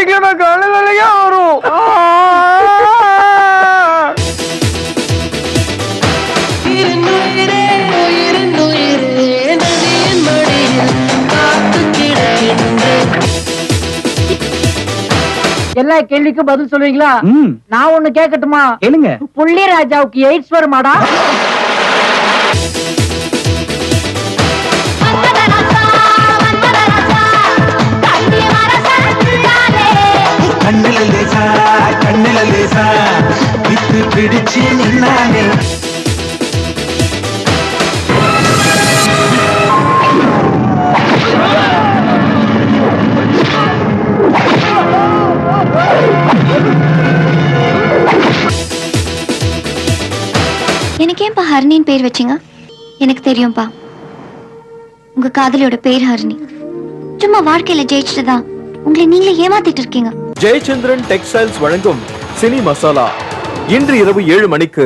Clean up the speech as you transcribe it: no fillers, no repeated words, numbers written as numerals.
அன்னைக்கு எனக்கு அழுகலையா வரும். எல்லா கேள்விக்கும் பதில் சொல்லுவீங்களா? நான் ஒண்ணு கேட்கட்டுமா? கேளுங்க. புள்ளி ராஜாவுக்கு எய்ட்ஸ் வருமாடா? கண்ணில லேசா கண்ணில லேசா வித்து பிடிச்சு நின்னானே. எனக்கு ஏன்பா ஹரிணின்னு பேர் வச்சிங்க? எனக்கு தெரியும்பா, உங்க காதலியோட பேர் ஹரிணி. சும்மா வாழ்க்கையில ஜெயிச்சுட்டுதான் உங்களை நீங்களே ஏமாத்திட்டு இருக்கீங்க. ஜெயச்சந்திரன் டெக்ஸ்டைல்ஸ் வழங்கும் சினி மசாலா இன்று இரவு 7 மணிக்கு.